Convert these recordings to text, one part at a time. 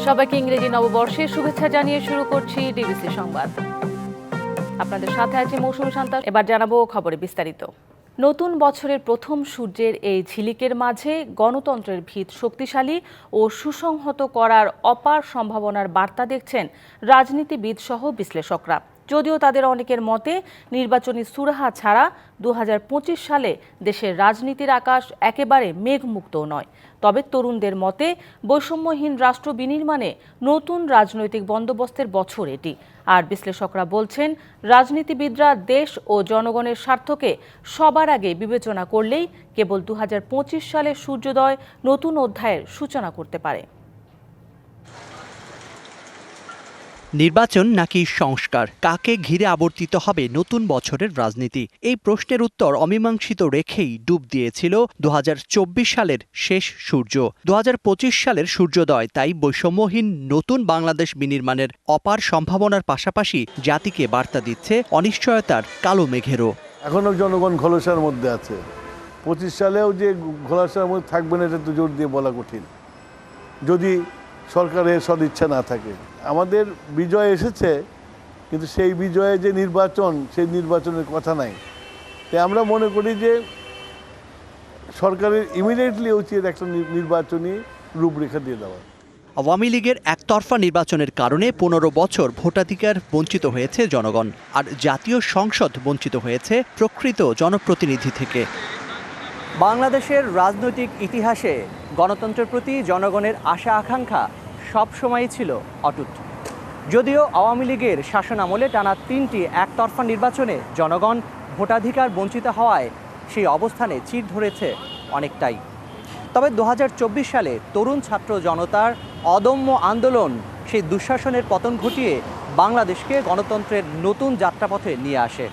সবাইকে ইংরেজি নববর্ষের শুভেচ্ছা জানিয়ে শুরু করছি ডিবিসি সংবাদ। আপনাদের সাথে আছি মৌসুমী শান্তা। এবার জানাবো খবরে বিস্তারিত। নতুন বছরের প্রথম সূর্যের এই ঝিলিকের মাঝে গণতন্ত্রের ভিত শক্তিশালী ও সুসংহত করার অপার সম্ভাবনার বার্তা দেখছেন রাজনীতিবিদ সহ বিশ্লেষকরা। যদিও তাদের অনেকের মতে নির্বাচনী সুরাহা ছাড়া 2025 সালে দেশের রাজনীতির আকাশ একেবারে মেঘমুক্তও নয়। তবে তরুণদের মতে বৈষম্যহীন রাষ্ট্র বিনির্মাণে নতুন রাজনৈতিক বন্দোবস্তের বছর এটি। আর বিশ্লেষকরা বলছেন, রাজনীতিবিদরা দেশ ও জনগণের স্বার্থকে সবার আগে বিবেচনা করলেই কেবল 2025 সালের সূর্যোদয় নতুন অধ্যায়ের সূচনা করতে পারে। নির্বাচন নাকি সংস্কার, কাকে ঘিরে আবর্তিত হবে নতুন বছরের রাজনীতি? এই প্রশ্নের উত্তর অমীমাংসিত রেখেই ডুব দিয়েছিল 2024 সালের শেষ সূর্য। 2025 সালের সূর্যোদয় তাই বৈষম্যহীন নতুন বাংলাদেশ বিনির্মাণের অপার সম্ভাবনার পাশাপাশি জাতিকে বার্তা দিচ্ছে অনিশ্চয়তার কালো মেঘেরও। এখনও জনগণ ঘোলসার মধ্যে আছে। 25 সালেও যে ঘোলসার মধ্যে থাকবে না এটা তো জোর দিয়ে বলা কঠিন, যদি সরকারের সদিচ্ছা না থাকে। আমাদের বিজয় এসেছে, কিন্তু সেই বিজয়ে যে নির্বাচন, সেই নির্বাচনের কথা নাই। তাই আমরা মনে করি যে সরকারের ইমিডিয়েটলি উচিত একটা নির্বাচনী রূপরেখা দিয়ে দেওয়া। আওয়ামী লীগের একতরফা নির্বাচনের কারণে 15 বছর ভোটাধিকার বঞ্চিত হয়েছে জনগণ, আর জাতীয় সংসদ বঞ্চিত হয়েছে প্রকৃত জনপ্রতিনিধি থেকে। বাংলাদেশের রাজনৈতিক ইতিহাসে গণতন্ত্রের প্রতি জনগণের আশা আকাঙ্ক্ষা সবসময়ই ছিল অটুট। যদিও আওয়ামী লীগের শাসনামলে টানা 3টি একতরফা নির্বাচনে জনগণ ভোটাধিকার বঞ্চিত হওয়ায় সেই অবস্থানে চির ধরেছে অনেকটাই। তবে 2024 সালে তরুণ ছাত্র জনতার অদম্য আন্দোলন সেই দুঃশাসনের পতন ঘটিয়ে বাংলাদেশকে গণতন্ত্রের নতুন যাত্রাপথে নিয়ে আসে।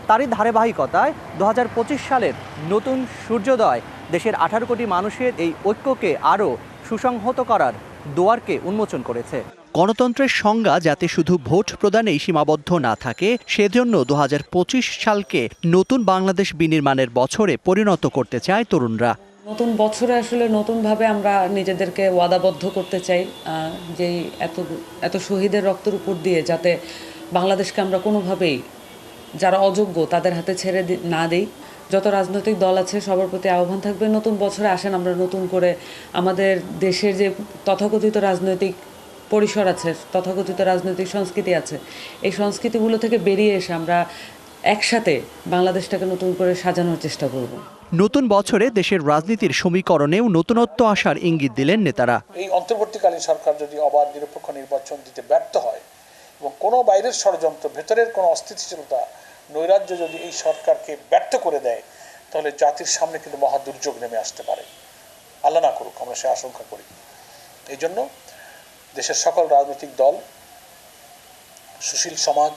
তারই ধারাবাহিকতায় 2025 সালের নতুন সূর্যোদয় দেশের 18 কোটি মানুষের এই ঐক্যকে আরও সুসংহত করার দুয়ারকে উন্মোচন করেছে। গণতন্ত্রের সংজ্ঞা যাতে শুধু ভোট প্রদানেই সীমাবদ্ধ না থাকে, সেজন্য 2025 সালকে নতুন বাংলাদেশ বিনির্মাণের বছরে পরিণত করতে চায় তরুণরা। নতুন বছরে আসলে নতুনভাবে আমরা নিজেদেরকে ওয়াদাবদ্ধ করতে চাই, যেই এত শহীদের রক্তের উপর দিয়ে যাতে বাংলাদেশকে আমরা কোনোভাবেই যারা অযোগ্য তাদের হাতে ছেড়ে না দেই। যত রাজনৈতিক দল আছে সবার প্রতি আহ্বান থাকবে, নতুন বছরে আসেন আমরা নতুন করে আমাদের দেশের যে তথাকথিত রাজনৈতিক পরিসর আছে, তথাকথিত রাজনৈতিক সংস্কৃতি আছে, এই সংস্কৃতিগুলো থেকে বেরিয়ে এসে আমরা একসাথে বাংলাদেশটাকে নতুন করে সাজানোর চেষ্টা করব। নতুন বছরে দেশের রাজনীতির সমীকরণেও নতুনত্ব আসার ইঙ্গিত দিলেন নেতারা। এই অন্তর্বর্তীকালীন সরকার যদি অবাধ নিরপেক্ষ নির্বাচন দিতে ব্যর্থ হয় এবং কোনো বাইরের ষড়যন্ত্র, ভেতরের কোনো অস্থিতিশীলতা, নৈরাজ্য যদি এই সরকারকে ব্যর্থ করে দেয়, তাহলে জাতির সামনে কিন্তু মহা দুর্যোগ নেমে আসতে পারে। আল্লাহ না করুক, আমরা সে আশঙ্কা করি। এই জন্য দেশের সকল রাজনৈতিক দল, সুশীল সমাজ,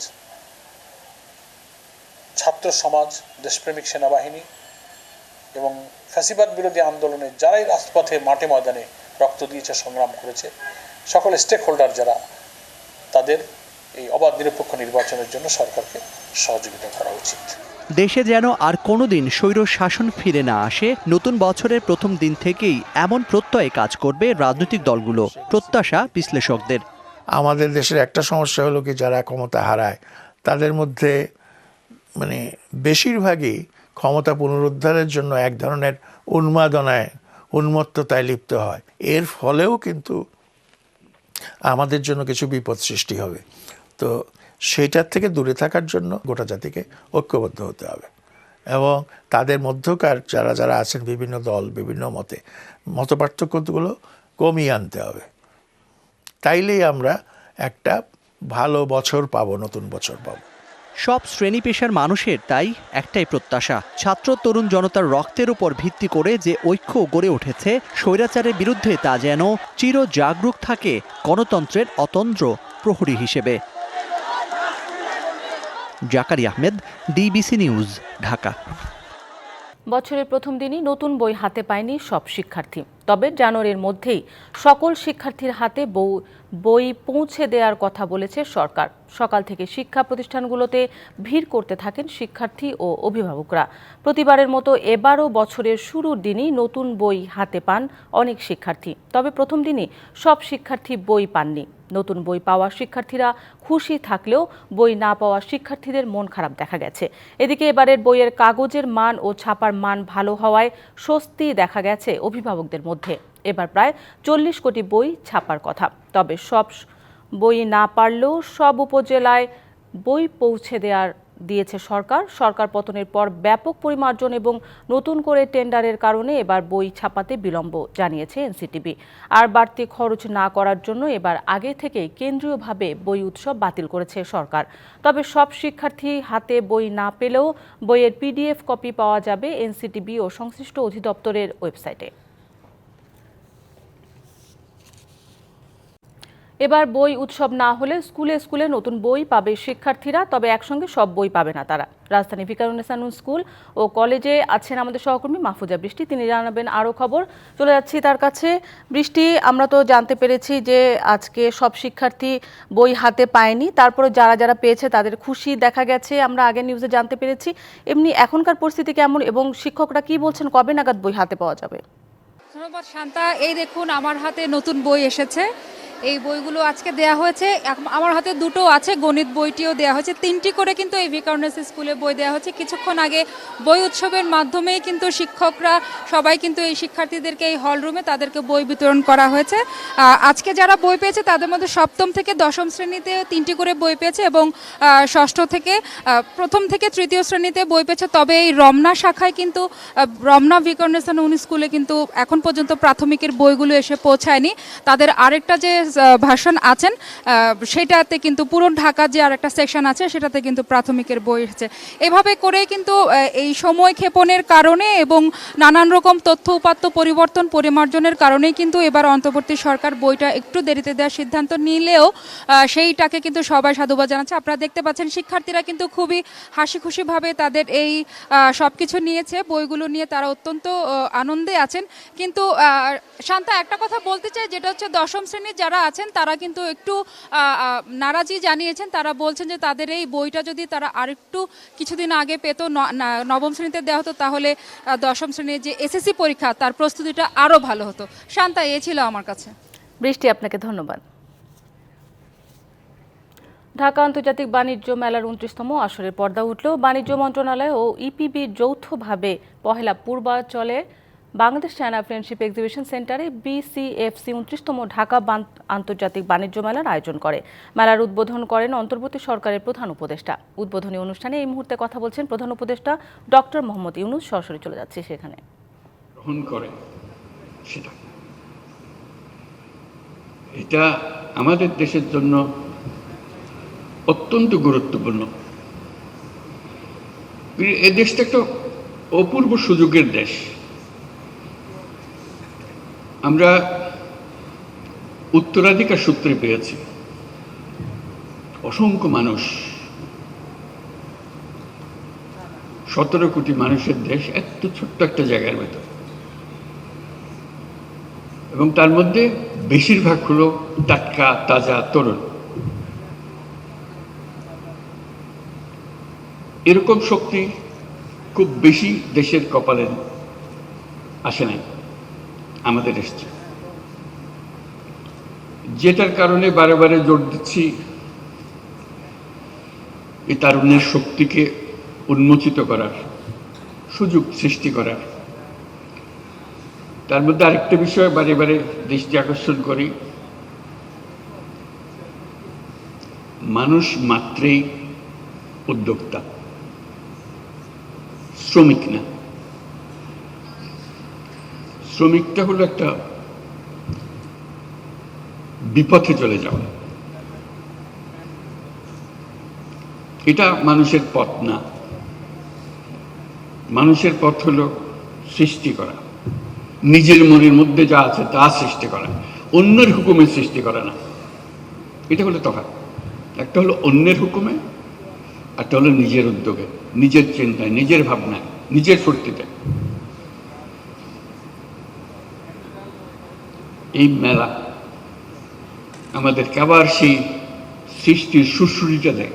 ছাত্র সমাজ, দেশপ্রেমিক সেনাবাহিনী এবং ফ্যাসিবাদ বিরোধী আন্দোলনে যারাই রাজপথে মাঠে ময়দানে রক্ত দিয়েছে, সংগ্রাম করেছে, সকল স্টেক হোল্ডার যারা, তাদের এই অবাধ নিরপেক্ষ নির্বাচনের জন্য সরকারকে সহযোগিতা করা উচিত। দেশে যেন আর কোনোদিন স্বৈর শাসন ফিরে না আসে, নতুন বছরের প্রথম দিন থেকেই এমন প্রত্যয়ে কাজ করবে রাজনৈতিক দলগুলো, প্রত্যাশা বিশ্লেষকদের। আমাদের দেশের একটা সমস্যা হলো কি, যারা ক্ষমতা হারায় তাদের মধ্যে বেশিরভাগই ক্ষমতা পুনরুদ্ধারের জন্য এক ধরনের উন্মাদনায়, উন্মত্ততায় লিপ্ত হয়। এর ফলেও কিন্তু আমাদের জন্য কিছু বিপদ সৃষ্টি হবে। তো সেইটার থেকে দূরে থাকার জন্য গোটা জাতিকে ঐক্যবদ্ধ হতে হবে এবং তাদের মধ্যকার যারা আছেন বিভিন্ন দল, বিভিন্ন মতপার্থক্যগুলো কমিয়ে আনতে হবে। তাইলেই আমরা একটা ভালো বছর পাবো, নতুন বছর পাবো। সব শ্রেণী পেশার মানুষের তাই একটাই প্রত্যাশা, ছাত্র তরুণ জনতার রক্তের উপর ভিত্তি করে যে ঐক্য গড়ে উঠেছে স্বৈরাচারের বিরুদ্ধে, তা যেন চির জাগরুক থাকে গণতন্ত্রের অতন্দ্র প্রহরী হিসেবে। জাকারি আহমেদ, ডিবিসি নিউজ, ঢাকা। বছরের প্রথম দিনই নতুন বই হাতে পায়নি সব শিক্ষার্থী। তবে জানুয়ারির মধ্যেই সকল শিক্ষার্থীর হাতে বই পৌঁছে দেওয়ার কথা বলেছে সরকার। সকাল থেকে শিক্ষা প্রতিষ্ঠানগুলোতে ভিড় করতে থাকেন শিক্ষার্থী ও অভিভাবকরা। প্রতিবারের মতো এবারও বছরের শুরুর দিনই নতুন বই হাতে পান অনেক শিক্ষার্থী। তবে প্রথম দিনই সব শিক্ষার্থী বই পাননি। নতুন বই পাওয়া শিক্ষার্থীরা খুশি থাকলেও বই না পাওয়া শিক্ষার্থীদের মন খারাপ দেখা গেছে। এদিকে এবারের বইয়ের কাগজের মান ও ছাপার মান ভালো হওয়ায় স্বস্তি দেখা গেছে অভিভাবকদের মধ্যে। এবার প্রায় 40 কোটি বই ছাপার কথা। তবে সব বই না পারলেও সব উপজেলায় বই পৌঁছে দিয়েছে সরকার পতনের পর ব্যাপক পরিমার্জন এবং নতুন করে টেন্ডারের কারণে এবার বই ছাপাতে বিলম্ব জানিয়েছে এনসিটিবি। আর বাড়তি খরচ না করার জন্য এবার আগে থেকেই কেন্দ্রীয়ভাবে বই উৎসব বাতিল করেছে সরকার। তবে সব শিক্ষার্থী হাতে বই না পেলেও বইয়ের পিডিএফ কপি পাওয়া যাবে এনসিটিবি ও সংশ্লিষ্ট অধিদপ্তরের ওয়েবসাইটে। এবার বই উৎসব না হলে স্কুলে স্কুলে নতুন বই পাবে শিক্ষার্থীরা, তবে একসঙ্গে সব বই পাবে না তারা। রাজধানী ফিকারুন্নেসা নূন স্কুল ও কলেজে আছেন আমাদের সহকর্মী মাহফুজা বৃষ্টি, তিনি জানাবেন আরও খবর। চলে যাচ্ছি তার কাছে। বৃষ্টি, আমরা তো জানতে পেরেছি যে আজকে সব শিক্ষার্থী বই হাতে পায়নি, তারপরে যারা যারা পেয়েছে তাদের খুশি দেখা গেছে, আমরা আগের নিউজে জানতে পেরেছি। এমনি এখনকার পরিস্থিতি কেমন এবং শিক্ষকরা কি বলছেন, কবে নাগাদ বই হাতে পাওয়া যাবে? ধন্যবাদ শান্তা। এই দেখুন আমার হাতে নতুন বই এসেছে। এই বইগুলো আজকে দেয়া হয়েছে। আমার হাতে দুটো আছে, গণিত বইটিও দেয়া হয়েছে। 3টি করে কিন্তু এই ফিকারুন্নেসা স্কুলে বই দেওয়া হচ্ছে। কিছুক্ষণ আগে বই উৎসবের মাধ্যমেই কিন্তু শিক্ষকরা সবাই কিন্তু এই শিক্ষার্থীদেরকে এই হল রুমে তাদেরকে বই বিতরণ করা হয়েছে। আজকে যারা বই পেয়েছে তাদের মধ্যে সপ্তম থেকে দশম শ্রেণীতে 3টি করে বই পেয়েছে এবং ষষ্ঠ থেকে প্রথম থেকে তৃতীয় শ্রেণীতে বই পেয়েছে। তবে এই রমনা শাখায় কিন্তু রমনা ফিকারুন্নেসা নূন স্কুলে কিন্তু এখন পর্যন্ত প্রাথমিকের বইগুলো এসে পৌঁছায়নি। তাদের আরেকটা যে ভার্সন আছেন সেটাতে কিন্তু পুরন ঢাকা যে আরেকটা সেকশন আছে সেটাতে কিন্তু প্রাথমিকের বই এসেছে। এভাবে করে কিন্তু এই সময় ক্ষেপণের কারণে এবং নানান রকম তথ্য উপাত্ত পরিবর্তন পরিমার্জনের কারণেই কিন্তু এবার অন্তর্বর্তী সরকার বইটা একটু দেরিতে দেওয়ার সিদ্ধান্ত নিলেও সেইটাকে কিন্তু সবাই সাধুবাদ জানাচ্ছে। আপনারা দেখতে পাচ্ছেন শিক্ষার্থীরা কিন্তু খুবই হাসি খুশিভাবে তাদের এই সব কিছু নিয়েছে, বইগুলো নিয়ে তারা অত্যন্ত আনন্দে আছেন। কিন্তু শান্তা, একটা কথা বলতে চাই, যেটা হচ্ছে দশম শ্রেণীর যারা আছেন তারা কিন্তু একটু নারাজি জানিয়েছেন। তারা বলছেন যে তাদের এই বইটা যদি তারা আরেকটু কিছুদিন আগে পেত, নবম শ্রেণীতে দেওয়া হতো, তাহলে দশম শ্রেণীর যে এসএসসি পরীক্ষা তার প্রস্তুতিটা আরও ভালো হতো। শান্তা, এ ছিল আমার কাছে। বৃষ্টি, আপনাকে ধন্যবাদ। ঢাকা আন্তর্জাতিক বাণিজ্য মেলার 29তম আসরের পর্দা উঠল। বাণিজ্য মন্ত্রণালয় ও ইপিবি যৌথভাবে পহেলা পূর্বাঞ্চলে বাংলাদেশ চায়না ফ্রেন্ডশিপ এক্সিবিশন সেন্টারে বিসিএফসি 29তম ঢাকা আন্তর্জাতিক বাণিজ্য মেলার আয়োজন করে। মেলার উদ্বোধন করেন অন্তর্বর্তী সরকারের প্রধান উপদেষ্টা। উদ্বোধনী অনুষ্ঠানে এই মুহূর্তে কথা বলছেন প্রধান উপদেষ্টা ডক্টর মোহাম্মদ ইউনূস। সরাসরি চলে যাচ্ছে সেখানে। গ্রহণ করে সেটা, এটা আমাদের দেশের জন্য অত্যন্ত গুরুত্বপূর্ণ। এই দেশটা একটা অপূর্ব সুযোগের দেশ। আমরা উত্তরাধিকার সূত্রে পেয়েছি। অসংখ্য মানুষ, 17 কোটি মানুষের দেশ, এত ছোট্ট একটা জায়গার ভেতর, এবং তার মধ্যে বেশিরভাগ হলো টাটকা তাজা তরুণ। এরকম শক্তি খুব বেশি দেশের কপালে আসে নাই, আমাদের এসছে। যেটার কারণে বারে বারে জোর দিচ্ছি এই তারুণ্যের শক্তিকে উন্মোচিত করার, সুযোগ সৃষ্টি করার। তার মধ্যে আরেকটা বিষয় বারে বারে দৃষ্টি আকর্ষণ করি, মানুষ মাত্রেই উদ্যোক্তা, শ্রমিক না। শ্রমিকটা হলো একটা বিপথে চলে যাওয়া, এটা মানুষের পথ না। মানুষের পথ হলো সৃষ্টি করা, নিজের মনের মধ্যে যা আছে তা সৃষ্টি করা, অন্যের হুকুমে সৃষ্টি করা না। এটা হলো তফাৎ। একটা হলো অন্যের হুকুমে, একটা হলো নিজের উদ্যোগে, নিজের চিন্তায়, নিজের ভাবনায়, নিজের ফুর্তিতে। এই মেলা আমাদেরকে আবার সেই সৃষ্টির সুশ্রুতিটা দেয়।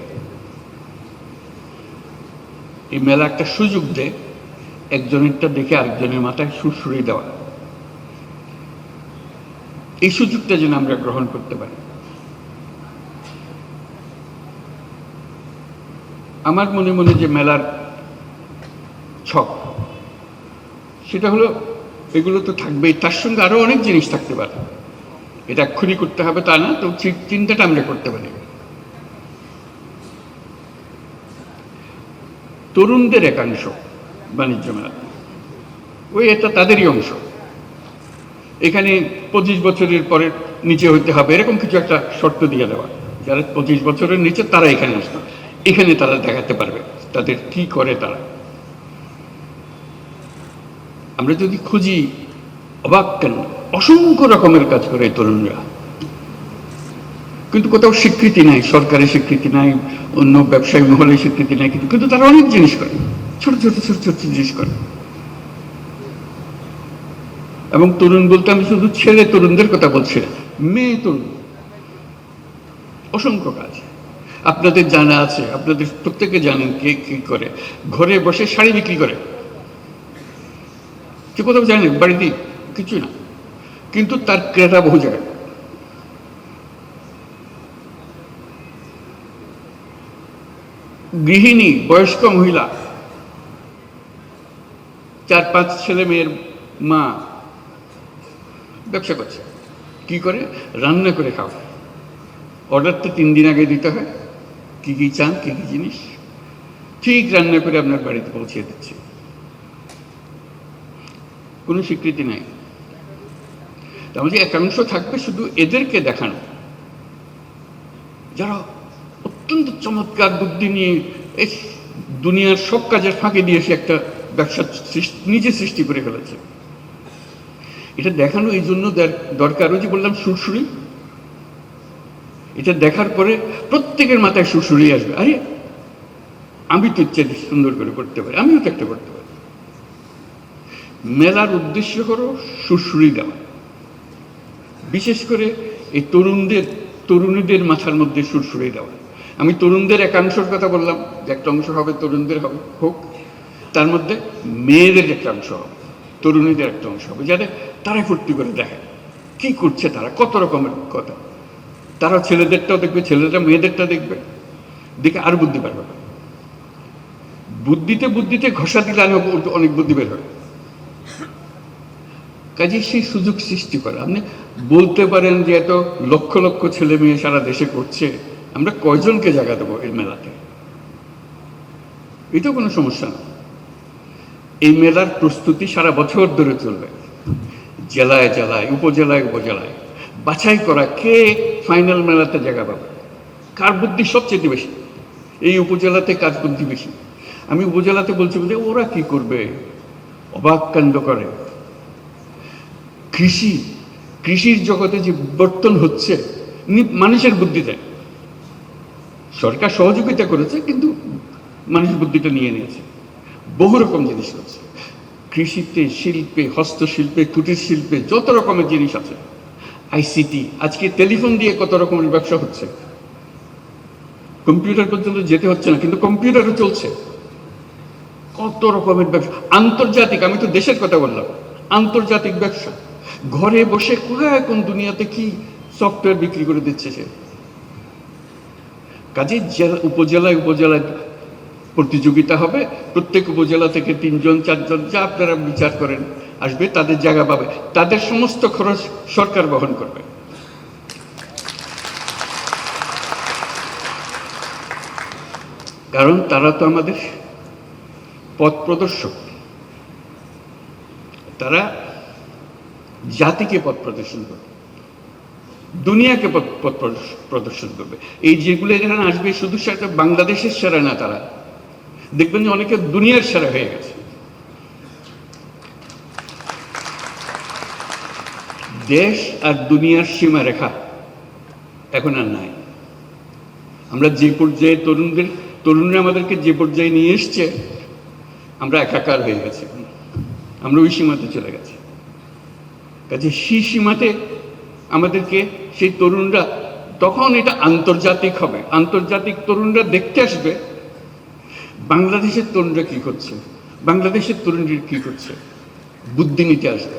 এই মেলা একটা সুযোগ দেয় একজনেরটা দেখে আরেকজনের মাথায় সুরসুরি দেওয়া। এই সুযোগটা যেন আমরা গ্রহণ করতে পারি। আমার মনে মনে যে মেলার ছক, সেটা হলো এগুলো তো থাকবেই, তার সঙ্গে আরো অনেক জিনিস থাকতে পারে। এটা এক্ষুনি করতে হবে তা না, তো চিন্তাটা আমরা করতে পারি। তরুণদের একাংশ বাণিজ্য মেলা, ওই এটা তাদেরই অংশ। এখানে 25 বছরের পরে নিচে হইতে হবে এরকম কিছু একটা শর্ত দিয়ে দেওয়া। যারা 25 বছরের নিচে তারা এখানে আসতো, এখানে তারা দেখাতে পারবে তাদের কি করে তারা। আমরা যদি খুঁজি, অবাক কেন, অসংখ্য রকমের কাজ করে এই তরুণরা, কিন্তু কোথাও স্বীকৃতি নাই, সরকারি স্বীকৃতি নাই, অন্য ব্যবসায়ী মহলে স্বীকৃতি নাই, কিন্তু তারা অনেক জিনিস করে, ছোট ছোট ছোট ছোট জিনিস করে। এবং তরুণ বলতে আমি শুধু ছেলে তরুণদের কথা বলছি না, মেয়ে তরুণ, অসংখ্য কাজ। আপনাদের জানা আছে, আপনাদের প্রত্যেকে জানেন কে কি করে। ঘরে বসে শাড়ি বিক্রি করে, কি কোথাও জানেন, বাড়িতে কিছু না, কিন্তু তার ক্রেতা বহু জায়গায়। গৃহিণী, বয়স্ক মহিলা, 4-5 ছেলে মেয়ের মা ব্যবসা করছে। কি করে? রান্না করে খাও। অর্ডারটা 3 দিন আগে দিতে হয়, কি কি চান, কি কি জিনিস, ঠিক রান্না করে আপনার বাড়িতে পৌঁছে দিচ্ছে। কোনো স্বীকৃতি নাই। তাহলে একাংশ থাকবে শুধু এদেরকে দেখানো, যারা অত্যন্ত চমৎকার বুদ্ধি নিয়ে এই দুনিয়ার সব কাজের ফাঁকে দিয়ে সে একটা ব্যবসা নিজে সৃষ্টি করে ফেলেছে। এটা দেখানো এই জন্য দরকার, ওই যে বললাম সুরসুরি, এটা দেখার পরে প্রত্যেকের মাথায় সুরসুরি আসবে, আরে আমি তো ইচ্ছে সুন্দর করে করতে পারি, আমিও তো একটা করতে পারি। মেলার উদ্দেশ্য হলো সুরসুরি দেওয়া, বিশেষ করে এই তরুণীদের মাথার মধ্যে সুরসুরি দেওয়া। আমি তরুণদের একাংশের কথা বললাম, যে একটা অংশ হবে তরুণদের হবে, হোক, তার মধ্যে মেয়েদের একটা অংশ হবে, তরুণীদের একটা অংশ হবে, যাতে তারা ফুর্তি করে দেখে কি করছে তারা, কত রকমের কথা। তারা ছেলেদেরটাও দেখবে, ছেলেরা মেয়েদেরটা দেখবে, দেখে আর বুদ্ধি পারবে। বুদ্ধিতে ঘষা দিলে অনেক বুদ্ধি বের হয়। কাজে সেই সুযোগ সৃষ্টি করে। আপনি বলতে পারেন যে এত লক্ষ লক্ষ ছেলে মেয়ে সারা দেশে করছে, আমরা কয়জনকে জায়গা দেবো এই মেলাতে? এটা কোনো সমস্যা না। এই মেলার প্রস্তুতি সারা বছর ধরে চলবে, জেলায় জেলায়, উপজেলায় উপজেলায় বাছাই করা কে ফাইনাল মেলাতে জায়গা পাবে, কার বুদ্ধি সবচেয়ে বেশি, এই উপজেলাতে কার বুদ্ধি বেশি। আমি উপজেলাতে বলছি যে ওরা কি করবে, অবাক কাণ্ড করে। কৃষির জগতে যে বিবর্তন হচ্ছে মানুষের বুদ্ধিতে, সরকার সহযোগিতা করেছে কিন্তু মানুষ বুদ্ধিটা নিয়ে নিয়েছে, বহু রকম জিনিস হচ্ছে কৃষিতে, শিল্পে, হস্তশিল্পে, কুটির শিল্পে, যত রকমের জিনিস আছে, আইসিটি, আজকে টেলিফোন দিয়ে কত রকমের ব্যবসা হচ্ছে, কম্পিউটার পর্যন্ত যেতে হচ্ছে না, কিন্তু কম্পিউটারও চলছে, কত রকমের ব্যবসা, আন্তর্জাতিক, আমি তো দেশের কথা বললাম, আন্তর্জাতিক ব্যবসা। ঘরে বসে কোন দুনিয়াতে কি সফটওয়্যার বিক্রি করে দিচ্ছে সে। কাজে উপজেলায় উপজেলায় প্রতিযোগিতা হবে, প্রত্যেক উপজেলা থেকে 3-4 যা আপনারা বিচার করেন আসবে, তাদের জায়গা পাবে, তাদের সমস্ত খরচ সরকার বহন করবে। কারণ তারা তো আমাদের পথ প্রদর্শক, তারা জাতিকে পথ প্রদর্শন করবে, দুনিয়াকে পথ প্রদর্শন করবে। এই যেগুলো এখানে আসবে শুধু সেটা বাংলাদেশের সেরা না, তারা দেখবেন যে অনেকে দুনিয়ার সেরা হয়ে গেছে। দেশ আর দুনিয়ার সীমারেখা এখন আর নাই। আমরা যে পর্যায়ে তরুণরা আমাদেরকে যে পর্যায়ে নিয়ে এসছে, আমরা একাকার হয়ে গেছি, আমরা ওই সীমাতে চলে গেছি। কাজে সেই সীমাতে আমাদেরকে সেই তরুণরা তখন এটা আন্তর্জাতিক হবে, আন্তর্জাতিক তরুণরা দেখতে আসবে বাংলাদেশের তরুণরা কি করছে, বাংলাদেশের তরুণরা কি করছে, বুদ্ধি নিতে আসবে,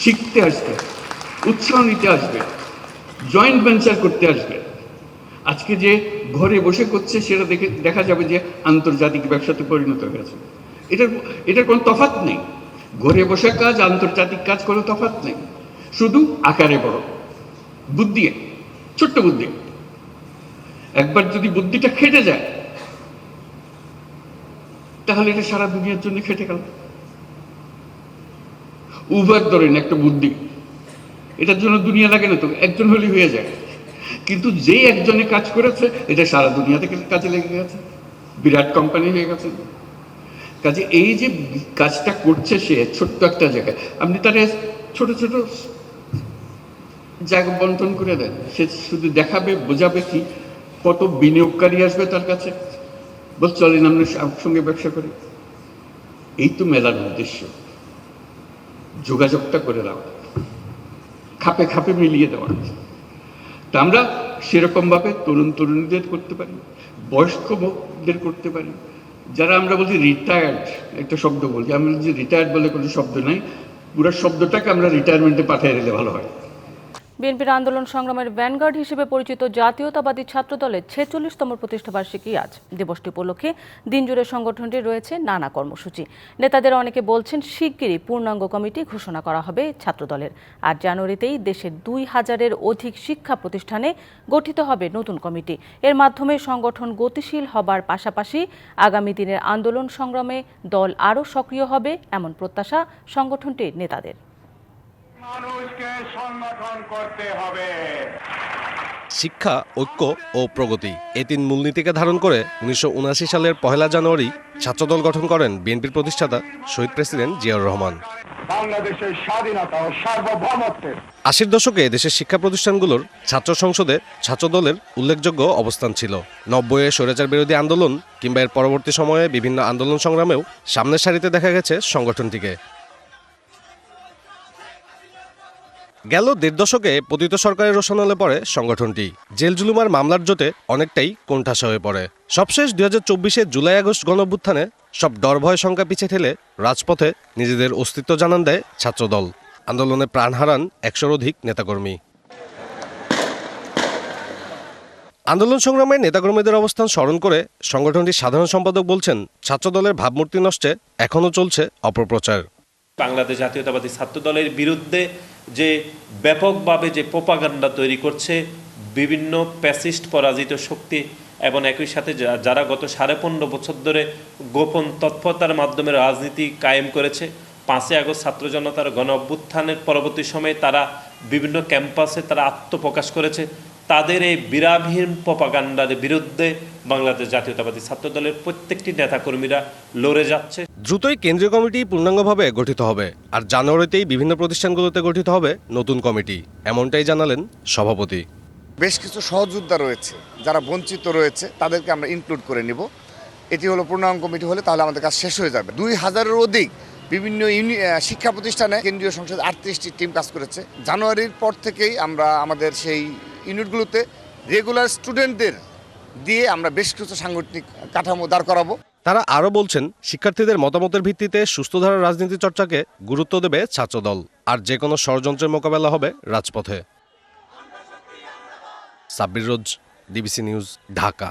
শিখতে আসবে, উৎসাহ নিতে আসবে, জয়েন্ট ভেঞ্চার করতে আসবে। আজকে যে ঘরে বসে করছে সেটা দেখা যাবে যে আন্তর্জাতিক ব্যবসাতে পরিণত হয়েছে। এটার কোনো তফাৎ নেই, ঘরে বসে কাজ আন্তর্জাতিক কাজ কোনো তফাৎ নেই, শুধু আকারে বড়, বুদ্ধি, ছোট্ট বুদ্ধি। একবার যদি বুদ্ধিটা খেটে যায় তাহলে এটা সারা দুনিয়ার জন্য খেটে গেল। উবার ধরেন একটা বুদ্ধি, এটার জন্য দুনিয়া লাগে না তো, একজন হলেই হয়ে যায়, কিন্তু যে একজনে কাজ করেছে এটা সারা দুনিয়া থেকে কাজে লেগে গেছে, বিরাট কোম্পানি হয়ে গেছে। কাজে এই যে কাজটা করছে সে ছোট্ট একটা জায়গায়, আপনি তারা ছোট ছোট জায়গা বন্টন করে দেন, সে শুধু দেখাবে, বোঝাবে কি, কত বিনিয়োগকারী আসবে তার কাছে, বল চলেন আমরা সঙ্গে ব্যবসা করি। এই তো মেলার উদ্দেশ্য, যোগাযোগটা করে দেওয়া, খাপে খাপে মিলিয়ে দেওয়া। তা আমরা সেরকমভাবে তরুণ তরুণীদের করতে পারি, বয়স্কদের করতে পারি, যারা আমরা বলছি রিটায়ার্ড, একটা শব্দ বলছি, আমরা যে রিটায়ার্ড বলে কোনো শব্দ নাই, পুরো শব্দটাকে আমরা রিটায়ারমেন্টে পাঠিয়ে দিলে ভালো হয়। বিএনপির আন্দোলন সংগ্রামের ভ্যানগার্ড হিসেবে পরিচিত জাতীয়তাবাদী ছাত্র দলের 46তম প্রতিষ্ঠাবার্ষিকী আজ। দিবসটি উপলক্ষে দিনজুড়ে সংগঠনটির রয়েছে নানা কর্মসূচি। নেতাদের অনেকে বলছেন শিগগিরই পূর্ণাঙ্গ কমিটি ঘোষণা করা হবে ছাত্রদলের। আর জানুয়ারিতেই দেশের 2000-এর অধিক শিক্ষা প্রতিষ্ঠানে গঠিত হবে নতুন কমিটি। এর মাধ্যমে সংগঠন গতিশীল হবার পাশাপাশি আগামী দিনের আন্দোলন সংগ্রামে দল আরও সক্রিয় হবে, এমন প্রত্যাশা সংগঠনটির নেতাদের। মানুষকে সংগঠন করতে হবে। শিক্ষা, ঐক্য ও প্রগতি, এই তিন মূলনীতিকে ধারণ করে 1979 সালের 1 জানুয়ারি ছাত্রদল গঠন করেন বিএনপির প্রতিষ্ঠাতা শহীদ প্রেসিডেন্ট জিয়াউর রহমান। বাংলাদেশের স্বাধীনতা ও সার্বভৌমত্বের 80-র দশকে দেশের শিক্ষা প্রতিষ্ঠানগুলোর ছাত্র সংসদে ছাত্রদলের উল্লেখযোগ্য অবস্থান ছিল। 90-এ স্বৈরাচার বিরোধী আন্দোলন কিংবা এর পরবর্তী সময়ে বিভিন্ন আন্দোলন সংগ্রামেও সামনের সারিতে দেখা গেছে সংগঠনটিকে। গেল 1.5 দশকে পতিত সরকারের রোশনালে পড়ে সংগঠনটি। জেল জুলুমার মামলার জোটে অনেকটাই কোণঠাসা হয়ে পড়ে। সবশেষ 2024-এ জুলাই-আগস্ট গণঅভ্যুত্থানে সব ডর ভয় শঙ্কা পিছিয়ে ঠেলে রাজপথে নিজেদের অস্তিত্ব জানান দেয় ছাত্রদল। আন্দোলনে প্রাণ হারান 100-র অধিক নেতাকর্মী। আন্দোলন সংগ্রামে নেতাকর্মীদের অবস্থান স্মরণ করে সংগঠনটির সাধারণ সম্পাদক বলছেন, ছাত্রদলের ভাবমূর্তি নষ্টে এখনও চলছে অপপ্রচার। বাংলাদেশ জাতীয়তাবাদী ছাত্রদলের বিরুদ্ধে যে ব্যাপকভাবে যে প্রোপাগান্ডা তৈরি করছে বিভিন্ন প্যাসিস্ট পরাজিত শক্তি, এবং একই সাথে যারা গত 15.5 বছর ধরে গোপন তৎপরতার মাধ্যমে রাজনীতি কায়েম করেছে, 5ই আগস্ট ছাত্র জনতার গণ অভ্যুত্থানের পরবর্তী সময়ে তারা বিভিন্ন ক্যাম্পাসে তারা আত্মপ্রকাশ করেছে, তাদের এই বিরামহীন প্রোপাগান্ডার বিরুদ্ধে বাংলাদেশ জাতীয়তাবাদী ছাত্রদলের প্রত্যেকটি নেতাকর্মীরা লড়ে যাচ্ছে। দ্রুতই কেন্দ্রীয় কমিটি পূর্ণাঙ্গভাবে গঠিত হবে, আর জানুয়ারিতেই বিভিন্ন প্রতিষ্ঠানগুলোতে গঠিত হবে নতুন কমিটি, এমনটাই জানালেন সভাপতি। বেশ কিছু সহযোদ্ধা রয়েছে, যারা বঞ্চিত রয়েছে, তাদেরকে আমরা ইনক্লুড করে নিব। এটি হলো পূর্ণাঙ্গ কমিটি হলে তাহলে আমাদের কাজ শেষ হয়ে যাবে। 2000-এর অধিক বিভিন্ন শিক্ষা প্রতিষ্ঠানে কেন্দ্রীয় সংসদে 38টি টিম কাজ করেছে। জানুয়ারির পর থেকেই আমরা আমাদের সেই ইউনিটগুলোতে রেগুলার স্টুডেন্টদের দিয়ে আমরা বেশ কিছু সাংগঠনিক কাঠামো দাঁড় করাবো। তারা আরও বলছেন, শিক্ষার্থীদের মতামতের ভিত্তিতে সুস্থ ধারার রাজনীতি চর্চাকে গুরুত্ব দেবে ছাত্রদল, আর যে কোনো ষড়যন্ত্রের মোকাবেলা হবে রাজপথে। সাব্বির রোজ, ডিবিসি নিউজ, ঢাকা।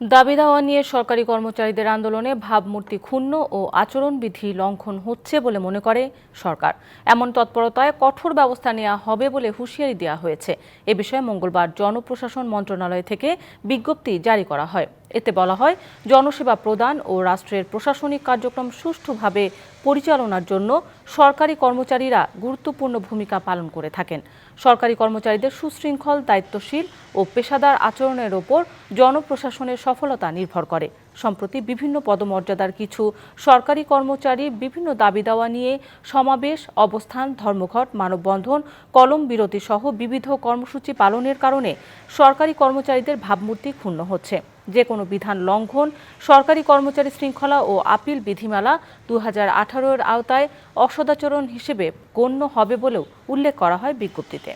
দাবি দাওয়া নিয়ে সরকারি কর্মচারীদের আন্দোলনে ভাবমূর্তি ক্ষুণ্ণ ও আচরণবিধি লঙ্ঘন হচ্ছে বলে মনে করে সরকার। এমন তৎপরতায় কঠোর ব্যবস্থা নেওয়া হবে বলে হুঁশিয়ারি দেওয়া হয়েছে। এ বিষয়ে মঙ্গলবার জনপ্রশাসন মন্ত্রণালয় থেকে বিজ্ঞপ্তি জারি করা হয়। এতে বলা হয়, জনসেবা প্রদান ও রাষ্ট্রের প্রশাসনিক কার্যক্রম সুষ্ঠুভাবে পরিচালনার জন্য সরকারি কর্মচারীরা গুরুত্বপূর্ণ ভূমিকা পালন করে থাকেন। সরকারি কর্মচারীদের সুশৃঙ্খল, দায়িত্বশীল ও পেশাদার আচরণের ওপর জনপ্রশাসনের সফলতা নির্ভর করে। সম্প্রতি বিভিন্ন পদমর্যাদার কিছু সরকারি কর্মচারী বিভিন্ন দাবি দাওয়া নিয়ে সমাবেশ, অবস্থান, ধর্মঘট, মানববন্ধন, কলম বিরতি সহ বিবিধ কর্মসূচি পালনের কারণে সরকারি কর্মচারীদের ভাবমূর্তি ক্ষুণ্ণ হচ্ছে। যে কোনো বিধান লঙ্ঘন সরকারি কর্মচারী শৃঙ্খলা ও আপিল বিধিমালা 2018-এর আওতায় অসদাচরণ হিসেবে গণ্য হবে বলেও উল্লেখ করা হয় বিজ্ঞপ্তিতে।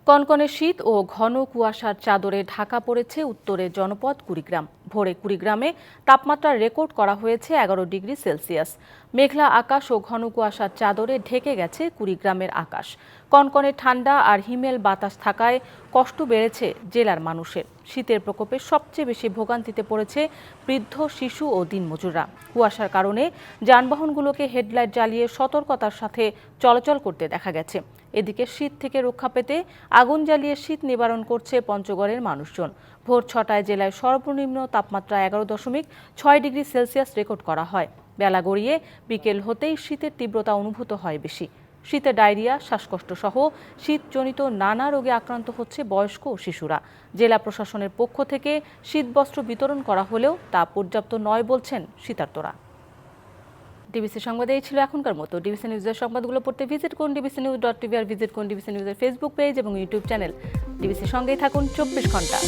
কনকনে শীত ও ঘন কুয়াশার চাদরে ঢাকা পড়েছে উত্তরের জনপদ কুড়িগ্রাম। ভোরে কুড়িগ্রামে তাপমাত্রা রেকর্ড করা হয়েছে 11 ডিগ্রি সেলসিয়াস। মেঘলা আকাশ ও ঘন কুয়াশার চাদরে ঢেকে গেছে কুড়িগ্রামের আকাশ। কনকনে ঠান্ডা আর হিমেল বাতাস থাকায় কষ্ট বেড়েছে জেলার মানুষের। শীতের প্রকোপে সবচেয়ে বেশি ভোগান্তিতে পড়েছে বৃদ্ধ, শিশু ও দিনমজুররা। কুয়াশার কারণে যানবাহনগুলোকে হেডলাইট জ্বালিয়ে সতর্কতার সাথে চলাচল করতে দেখা গেছে। এদিকে শীত থেকে রক্ষা পেতে আগুন জ্বালিয়ে শীত নিবারণ করছে পঞ্চগড়ের মানুষজন। ভোর 6টায় জেলায় সর্বনিম্ন তাপমাত্রা 11.6 ডিগ্রি সেলসিয়াস রেকর্ড করা হয়। বেলা গড়িয়ে বিকেল হতেই শীতের তীব্রতা অনুভূত হয় বেশি। শীতে ডায়রিয়া, শ্বাসকষ্ট সহ শীতজনিত নানা রোগে আক্রান্ত হচ্ছে বয়স্ক ও শিশুরা। জেলা প্রশাসনের পক্ষ থেকে শীতবস্ত্র বিতরণ করা হলেও তা পর্যাপ্ত নয় বলছেন শীতার্তরা। ডিবিসি সংবাদে এই ছিল এখনকার মতো। ডিবিসি নিউজের সংবাদগুলো পড়তে ভিজিট করুন dbcnews.tv আর ভিজিট করুন ডিবিসি নিউজের ফেসবুক পেজ এবং ইউটিউব চ্যানেল। ডিবিসির সঙ্গেই থাকুন 24 ঘন্টা।